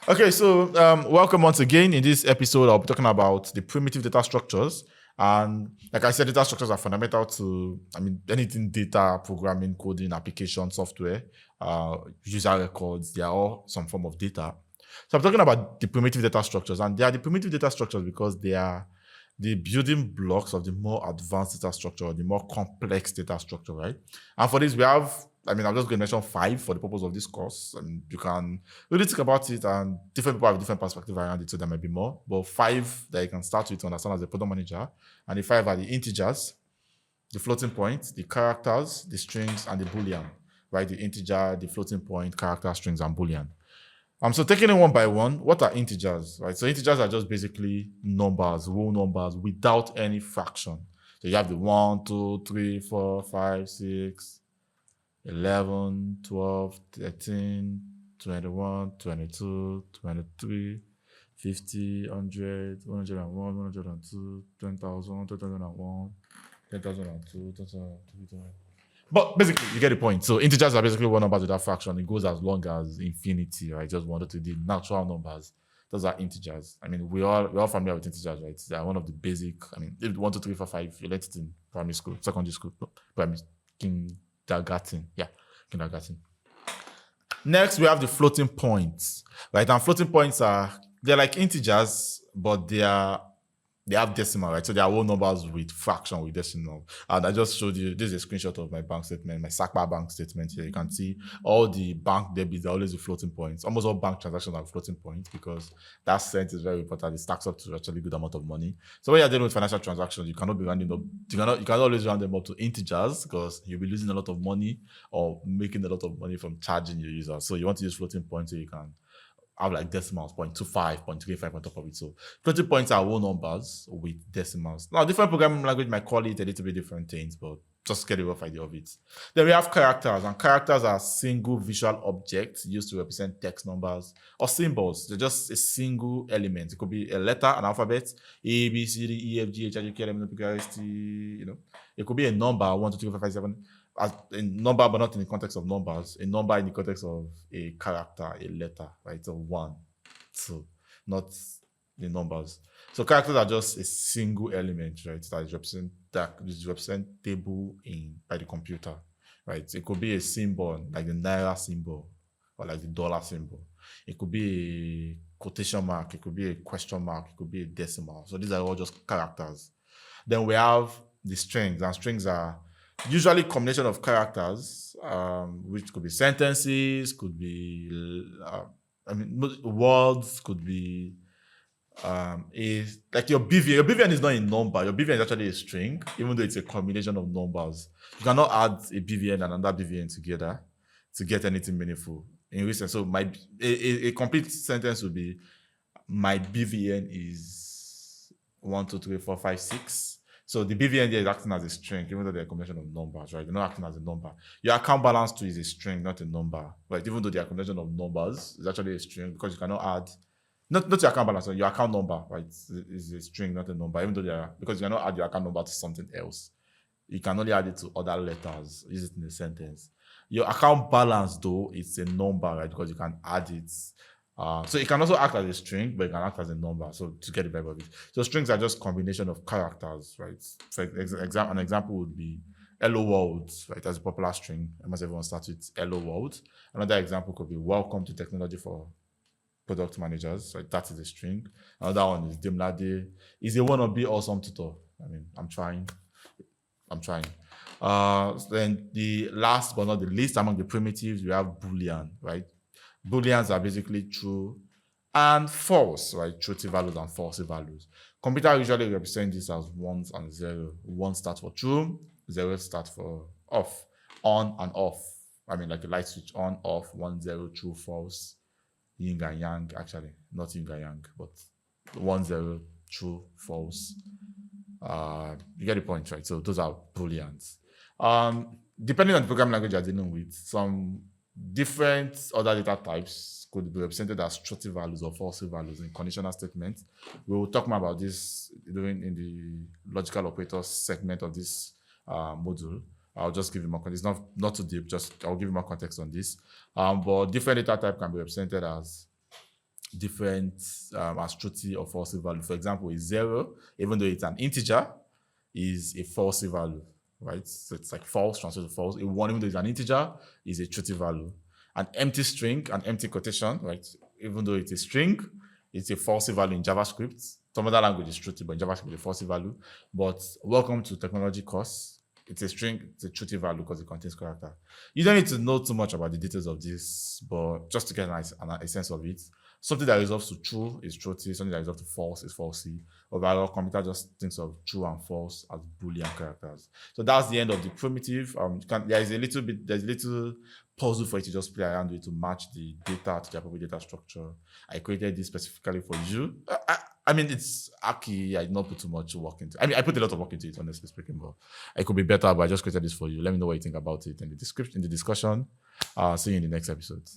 Okay, so welcome once again. In this episode, I'll be talking about the primitive data structures. And like I said, data structures are fundamental to, anything data, programming, coding, application, software, user records, they are all some form of data. So I'm talking about the primitive data structures, and they are the primitive data structures because they are the building blocks of the more advanced data structure, or the more complex data structure, right? And for this, we have, I'm just going to mention 5 for the purpose of this course. And you can really think about it, and different people have different perspective around it, so there might be more. But 5 that you can start with to understand as a product manager, and the 5 are the integers, the floating point, the characters, the strings, and the Boolean, right? The integer, the floating point, character, strings, and Boolean. So taking it one by one, what are integers, right? So integers are just basically numbers, whole numbers without any fraction. So you have the 1, 2, 3, 4, 5, 6, 11, 12, 13, 21, 22, 23, 50, 100, 101, 102, 10,000, 10,001, 10,002, 10,003. But basically, you get the point. So integers are basically one number without fraction. It goes as long as infinity, right? Just 1 to the natural numbers. Those are integers. We're all familiar with integers, right? They are one of the basic. If 1, 2, 3, 4, 5, you learned it in primary school, secondary school, primary, kindergarten. Yeah, kindergarten. Next, we have the floating points, right? And floating points they're like integers, but they have decimal, right? So they are whole numbers with fraction, with decimal. And I just showed you, this is a screenshot of my bank statement, my SACPA bank statement here. You can see all the bank debits are always with floating points. Almost all bank transactions are floating points because that cent is very important. It stacks up to actually a good amount of money. So when you're dealing with financial transactions, you cannot be rounding up. You cannot always round them up to integers because you'll be losing a lot of money or making a lot of money from charging your users. So you want to use floating points so you can have like decimals, 0.25, 0.35 on top of it. So floating points are whole numbers with decimals. Now, different programming language might call it a little bit different things, but just get a rough idea of it. Then we have characters, and characters are single visual objects used to represent text numbers or symbols. They're just a single element. It could be a letter, an alphabet, A, B, C, D, E, F, G, H, I, J, K, L, M, N, P, Q, R, S, T, It could be a number, 1, 2, 3, 4, 5, 7, as a number, but not in the context of numbers. A number in the context of a character, a letter, right? So 1, 2, not the numbers. So characters are just a single element, right? That is representable by the computer, right? It could be a symbol, like the naira symbol, or like the dollar symbol. It could be a quotation mark. It could be a question mark. It could be a decimal. So these are all just characters. Then we have the strings, and strings are usually combination of characters, which could be sentences, could be words, could be like your BVN. Your BVN is not a number. Your BVN is actually a string, even though it's a combination of numbers. You cannot add a BVN and another BVN together to get anything meaningful. In recent, so a complete sentence would be my BVN is 1, 2, 3, 4, 5, 6. So the BVN there is acting as a string, even though they're a combination of numbers, right? They're not acting as a number. Your account balance too is a string, not a number, right? Even though they're a combination of numbers, it's actually a string because you cannot add, not your account balance, your account number, right? Is a string, not a number, even though because you cannot add your account number to something else. You can only add it to other letters, use it in a sentence. Your account balance, though, it's a number, right? Because you can add it. So it can also act as a string, but it can act as a number. So to get the vibe of it. So strings are just combination of characters, right? For an example would be hello world, right? That's a popular string. Almost everyone starts with hello world. Another example could be welcome to technology for product managers, right? That is a string. Another one is Demlade. Is a wannabe awesome tutor. I'm trying. Then the last but not the least among the primitives, we have Boolean, right? Booleans are basically true and false, right? True values and false values. Computer usually represent this as 1s and 0. 1 starts for true, 0 starts for off, on and off. Like a light switch on, off, 1, 0, true, false, yin and yang, actually, not yin and yang, but 1, 0, true, false. You get the point, right? So those are Booleans. Depending on the programming language you're dealing with, some different other data types could be represented as true values or false values in conditional statements. We will talk more about this in the logical operators segment of this module. I'll just give you more context. It's not too deep, I'll give you more context on this. But different data type can be represented as different as truth or false value. For example, a 0, even though it's an integer, is a false value, right? So it's like false translated to false. A 1, even though it's an integer, is a truth value. An empty string, an empty quotation, right? Even though it's a string, it's a false value in JavaScript. Some other language is truth, but in JavaScript, it's a false value. But welcome to technology course. It's a string, it's a truth value because it contains character. You don't need to know too much about the details of this, but just to get a sense of it. Something that resolves to true is truthy, something that resolves to false is falsy. Overall, computer just thinks of true and false as Boolean characters. So that's the end of the primitive. There's a little puzzle for you to just play around with to match the data to the appropriate data structure. I created this specifically for you. I mean, it's Aki. I did not put too much work into it. I mean, I put a lot of work into it, honestly speaking, but it could be better, but I just created this for you. Let me know what you think about it in the description, in the discussion. See you in the next episode.